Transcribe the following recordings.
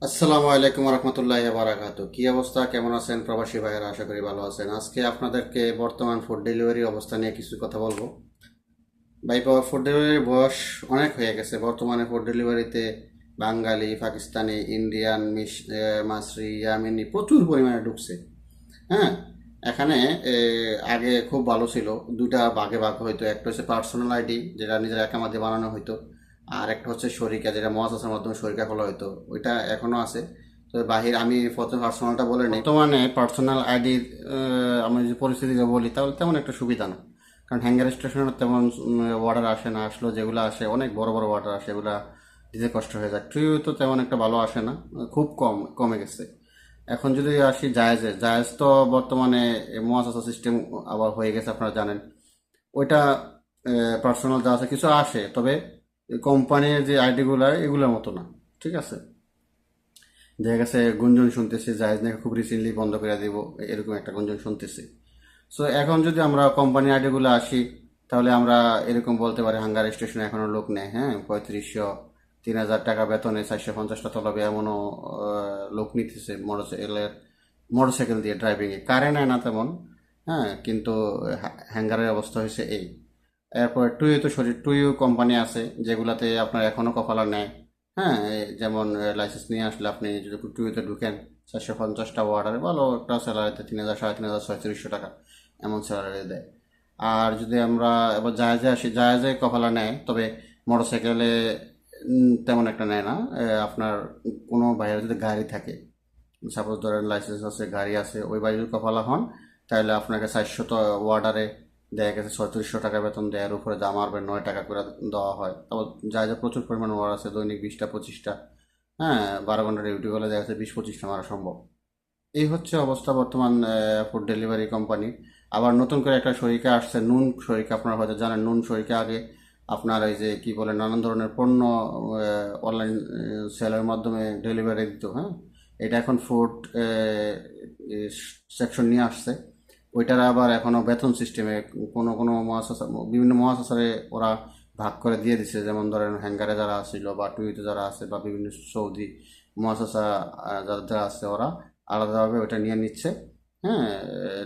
আসসালামু আলাইকুম রহমতুল্লাহি বারাকাতু। কি অবস্থা, কেমন আছেন প্রবাসী ভাইয়েরা? আশা করি ভালো আছেন। আজকে আপনাদেরকে বর্তমান ফুড ডেলিভারি অবস্থা নিয়ে কিছু কথা বলবো। ভাই, ফুড ডেলিভারির বয়স অনেক হয়ে গেছে। বর্তমানে ফুড ডেলিভারিতে বাঙালি, পাকিস্তানি, ইন্ডিয়ান, মাসরি, ইয়ামিনি প্রচুর পরিমাণে ঢুকছে। হ্যাঁ, এখানে আগে খুব ভালো ছিল। দুইটা ভাগে ভাগ হইতো। একটা হচ্ছে পার্সোনাল আইডি, যেটা নিজের একামা দিয়ে বানানো হইতো। আর একটা হচ্ছে শরিকা, যেটা মহাসাসের মাধ্যমে শরিকা খোলা হইতো। ওইটা এখনো আছে। তো বাহির আমি প্রথমে পার্সোনালটা বলে নিই। বর্তমানে পার্সোনাল আইডির আমি যদি পরিস্থিতিটা বলি, তাহলে তেমন একটা সুবিধা না। কারণ হ্যাঙ্গার স্টেশনের তেমন অর্ডার আসে না। আসলেও যেগুলো আসে, অনেক বড় বড় অর্ডার আসে, এগুলা দিতে কষ্ট হয়ে যায়। ট্রিও তো তেমন একটা ভালো আসে না, খুব কমে গেছে। এখন যদি আসি জায়েজে, জায়েজ তো বর্তমানে মুআসাসা সিস্টেম আবার হয়ে গেছে, আপনারা জানেন। ওইটা পার্সোনাল যা আছে কিছু আসে, তবে কোম্পানির যে আইডিগুলো এগুলোর মতো না। ঠিক আছে, দেখা গেছে গুঞ্জন শুনতেছি জায়েজ নাকি খুব রিসেন্টলি বন্ধ করে দিব, এরকম একটা গুঞ্জন শুনতেছি। সো এখন যদি আমরা কোম্পানি আইডিগুলো আসি, তাহলে আমরা এরকম বলতে পারি হাঙ্গার স্টেশনে এখনো লোক নেয়। হ্যাঁ, 3500 3000 টাকা বেতনে 450টা তলবে এমনও লোক নিতেছে মোটরসাইকেল দিয়ে ড্রাইভিংয়ে। কারে নেয় না তেমন। হ্যাঁ, কিন্তু হ্যাঙ্গারের অবস্থা হয়েছে এই। এরপর টুইও তো শরীর টুইও কোম্পানি আছে যেগুলাতে আপনার এখনও কপালা নেয়। হ্যাঁ, যেমন লাইসেন্স নিয়ে আসলে আপনি যদি টুইতে ঢুকেন, 450টা অর্ডারে ভালো একটা স্যালারিতে 3000 3500 3600 টাকা এমন স্যালারি দেয়। আর যদি আমরা এবার জাহাজে আসি, জাহাজে কপালা নেয়, তবে মোটরসাইকেলে তেমন একটা নেয় না। আপনার কোনো বাইরে যদি গাড়ি থাকে, সাপোজ ধরেন লাইসেন্স আছে, গাড়ি আছে, ওই বাইরে যদি কপালা হন, তাহলে আপনাকে 400 ওয়ার্ডারে দেখা গেছে 3600 টাকা বেতন দেওয়ার উপরে দাম আরবে 9 টাকা করে দেওয়া হয়। তারপর যা প্রচুর পরিমাণ ওয়ার্ড আছে, দৈনিক 20টা 25টা। হ্যাঁ, 12 ঘন্টা ডিউটি করলে দেখা যাচ্ছে 20-25টা মারা সম্ভব। এই হচ্ছে অবস্থা বর্তমান ফুড ডেলিভারি কোম্পানি। আবার নতুন করে একটা শরিকা আসছে, নুন শরিকা। আপনারা হয়তো জানেন, নুন শরিকা আগে আপনার এই যে কি বলে নানান ধরনের পণ্য অনলাইন সেলের মাধ্যমে ডেলিভারি দিত। হ্যাঁ, এটা এখন ফুড সেকশন নিয়ে আসছে। ওইটার আবার এখনও বেতন সিস্টেমে কোনো কোনো মহাশাসা, বিভিন্ন মহাশাসারে ওরা ভাগ করে দিয়ে দিছে। যেমন ধরেন হ্যাঙ্গারে যারা আসছিল, বা টুইতে যারা আছে, বা বিভিন্ন সৌদি মহাশাসা যারা যারা আছে, ওরা আলাদাভাবে ওইটা নিয়ে নিচ্ছে। হ্যাঁ,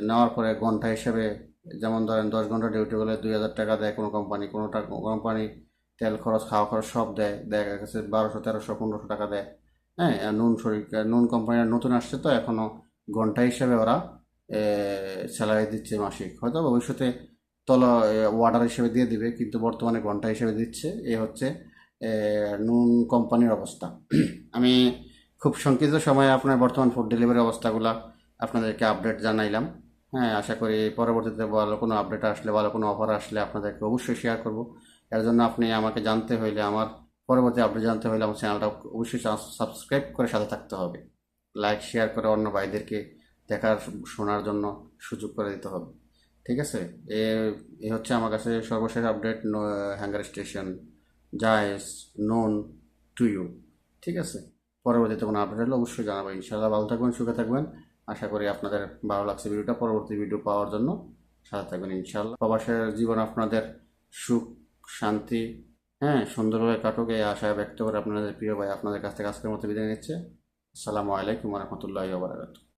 নেওয়ার পরে ঘন্টা হিসেবে, যেমন ধরেন 10 ঘন্টা ডিউটি করলে 2000 টাকা দেয় কোনো কোম্পানি, কোনোটা কোম্পানি তেল খরচ, খাওয়া খরচ সব দেয়। দেখা গেছে 1200 1300 1500 টাকা দেয়। হ্যাঁ, আর নুন শরীর, নুন কোম্পানির নতুন আসছে, তো এখনও ঘন্টা হিসেবে ওরা স্যালারি দিচ্ছে মাসিক। হয়তো ভবিষ্যতে ওয়ার্ডার হিসেবে দিয়ে দিবে, কিন্তু বর্তমানে ঘন্টা হিসেবে দিচ্ছে। এ হচ্ছে নুন কোম্পানির অবস্থা। আমি খুব সংক্ষিপ্ত সময়ে আপনার বর্তমান ফুড ডেলিভারি অবস্থাগুলো আপনাদেরকে আপডেট জানাইলাম। হ্যাঁ, আশা করি পরবর্তীতে ভালো কোনো আপডেট আসলে, ভালো কোনো অফার আসলে আপনাদেরকে অবশ্যই শেয়ার করব। এর জন্য আপনি আমাকে জানতে হইলে, আমার পরবর্তী আপডেট জানতে হইলে আমার চ্যানেলটা অবশ্যই সাবস্ক্রাইব করে সাথে থাকতে হবে। লাইক শেয়ার করে অন্য ভাইদেরকে দেখার, শোনার জন্য সুযোগ করে দিতে হবে। ঠিক আছে, এ এ হচ্ছে আমার কাছে সর্বশেষ আপডেট। হ্যাঙ্গার স্টেশন, জায়েজ, নোন, টুইউ। ঠিক আছে, পরবর্তীতে কোনো আপডেট হলে অবশ্যই জানাবেন। ইনশাআল্লাহ ভালো থাকবেন, সুখে থাকবেন। আশা করি আপনাদের ভালো লাগছে ভিডিওটা। পরবর্তী ভিডিও পাওয়ার জন্য সাথে থাকবেন ইনশাআল্লাহ। প্রবাসের জীবন আপনাদের সুখ, শান্তি, হ্যাঁ, সুন্দরভাবে কাটুক, এই আশায় ব্যক্ত করে আপনাদের প্রিয় ভাই আপনাদের কাছ থেকে আজকের মতো বিদায় নিচ্ছে। আসসালামু আলাইকুম রহমতুল্লাহি ওয়া বারাকাতুহু।